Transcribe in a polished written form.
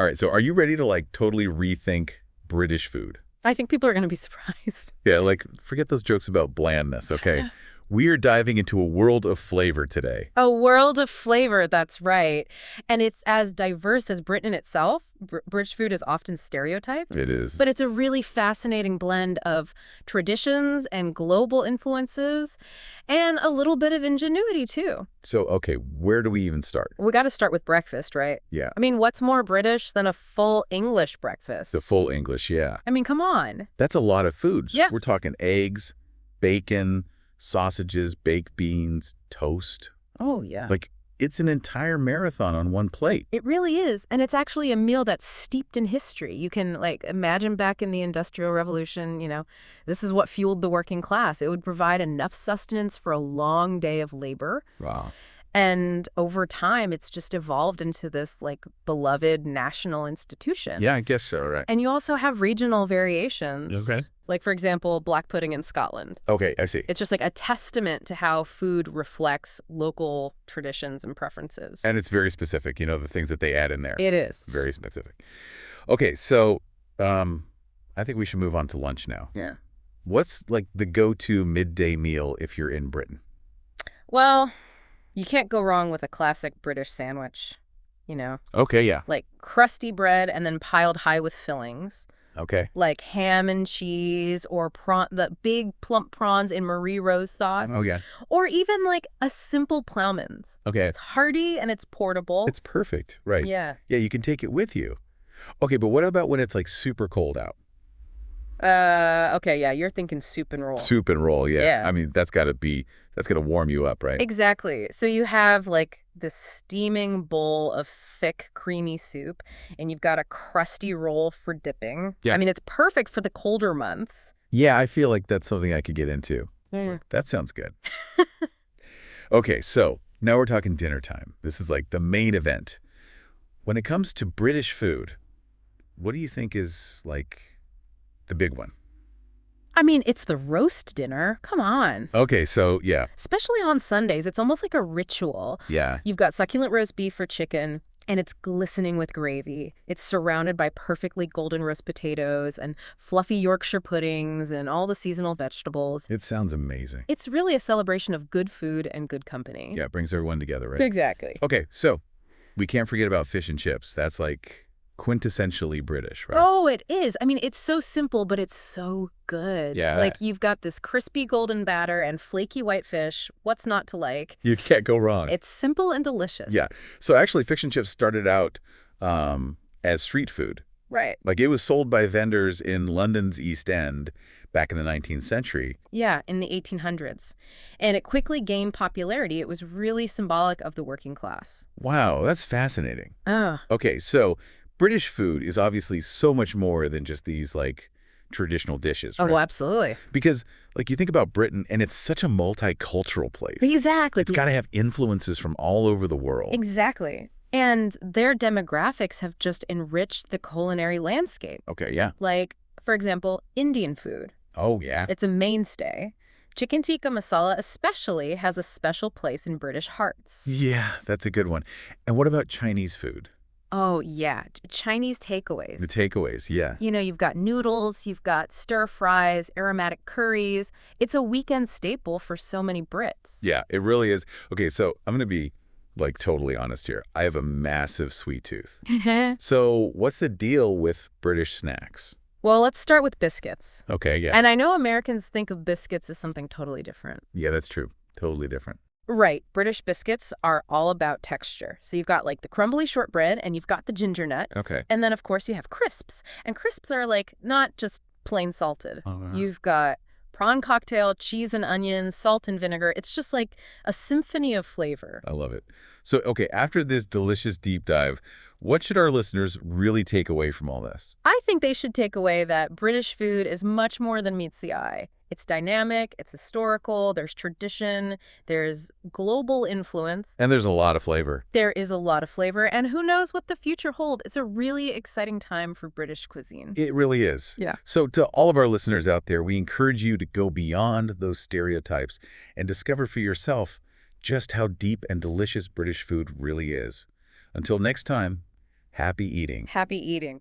All right, so are you ready to like totally rethink British food? I think people are going to be surprised. Yeah, like forget those jokes about blandness, okay? We are diving into a world of flavor today. A world of flavor, that's right. And it's as diverse as Britain itself. British food is often stereotyped, It is. but it's a really fascinating blend of traditions and global influences and a little bit of ingenuity, too. So, okay, where do we even start? We got to start with breakfast, right? Yeah, I mean, what's more British than a full English breakfast? the full English, yeah. I mean, come on. That's a lot of foods. Yeah. We're talking eggs, bacon, sausages, baked beans, toast. Oh, yeah. Like, it's an entire marathon on one plate. It really is. And it's actually a meal that's steeped in history. You can, like, imagine back in the Industrial Revolution, this is what fueled the working class. It would provide enough sustenance for a long day of labor. Wow. And over time, it's just evolved into this, like, beloved national institution. Yeah, I guess so, right. And you also have regional variations. Okay. Like, for example, black pudding in Scotland. Okay, I see. It's just like a testament to how food reflects local traditions and preferences. And it's very specific, the things that they add in there. It is. Very specific. Okay, so I think we should move on to lunch now. Yeah. What's like the go-to midday meal if you're in Britain? Well, you can't go wrong with a classic British sandwich, Okay, yeah. like crusty bread and then piled high with fillings, Okay. like ham and cheese or the big plump prawns in Marie Rose sauce, Oh, yeah. or even like a simple Plowman's. Okay. It's hearty and it's portable. It's perfect, right. Yeah. Yeah, you can take it with you. Okay, but what about when it's like super cold out? Okay, yeah, you're thinking soup and roll. Soup and roll, yeah. Yeah. I mean, that's got to warm you up, right? Exactly. So you have like this steaming bowl of thick, creamy soup, and you've got a crusty roll for dipping. Yeah. I mean, it's perfect for the colder months. Yeah, I feel like that's something I could get into. Mm. That sounds good. Okay, so now we're talking dinner time. This is like the main event. When it comes to British food, what do you think is like the big one? I mean, it's the roast dinner. Come on. Okay, so yeah, Especially on Sundays, it's almost like a ritual. yeah. You've got succulent roast beef or chicken, and it's glistening with gravy. It's surrounded by perfectly golden roast potatoes and fluffy Yorkshire puddings and all the seasonal vegetables. It sounds amazing. It's really a celebration of good food and good company. Yeah, it brings everyone together, right? Exactly. Okay, so we can't forget about fish and chips. That's like quintessentially British, right? Oh, it is. I mean, it's so simple, but it's so good. Yeah. Like, you've got this crispy golden batter and flaky white fish. What's not to like? You can't go wrong. It's simple and delicious. Yeah. So actually, fish and chips started out as street food. Right. Like it was sold by vendors in London's East End back in the 19th century. Yeah, in the 1800s. And it quickly gained popularity. It was really symbolic of the working class. Wow, that's fascinating. Ah. Okay, so British food is obviously so much more than just these like traditional dishes, right? Oh, absolutely. Because like you think about Britain and it's such a multicultural place. Exactly. It's got to have influences from all over the world. Exactly. And their demographics have just enriched the culinary landscape. Okay, yeah. Like, for example, Indian food. Oh, yeah. It's a mainstay. Chicken tikka masala especially has a special place in British hearts. Yeah, that's a good one. And what about Chinese food? Oh, yeah. Chinese takeaways. The takeaways, yeah. You've got noodles, you've got stir fries, aromatic curries. It's a weekend staple for so many Brits. Yeah, it really is. Okay, so I'm going to be like totally honest here. I have a massive sweet tooth. So what's the deal with British snacks? Well, let's start with biscuits. Okay, yeah. And I know Americans think of biscuits as something totally different. Yeah, that's true. Totally different. Right. British biscuits are all about texture. So you've got like the crumbly shortbread and you've got the ginger nut. Okay. And then, of course, you have crisps. And crisps are like not just plain salted. Oh, wow. You've got prawn cocktail, cheese and onions, salt and vinegar. It's just like a symphony of flavor. I love it. So, okay, after this delicious deep dive, what should our listeners really take away from all this? I think they should take away that British food is much more than meets the eye. It's dynamic, it's historical, there's tradition, there's global influence. And there's a lot of flavor. There is a lot of flavor, and who knows what the future holds. It's a really exciting time for British cuisine. It really is. Yeah. So to all of our listeners out there, we encourage you to go beyond those stereotypes and discover for yourself just how deep and delicious British food really is. Until next time, Happy eating. Happy eating.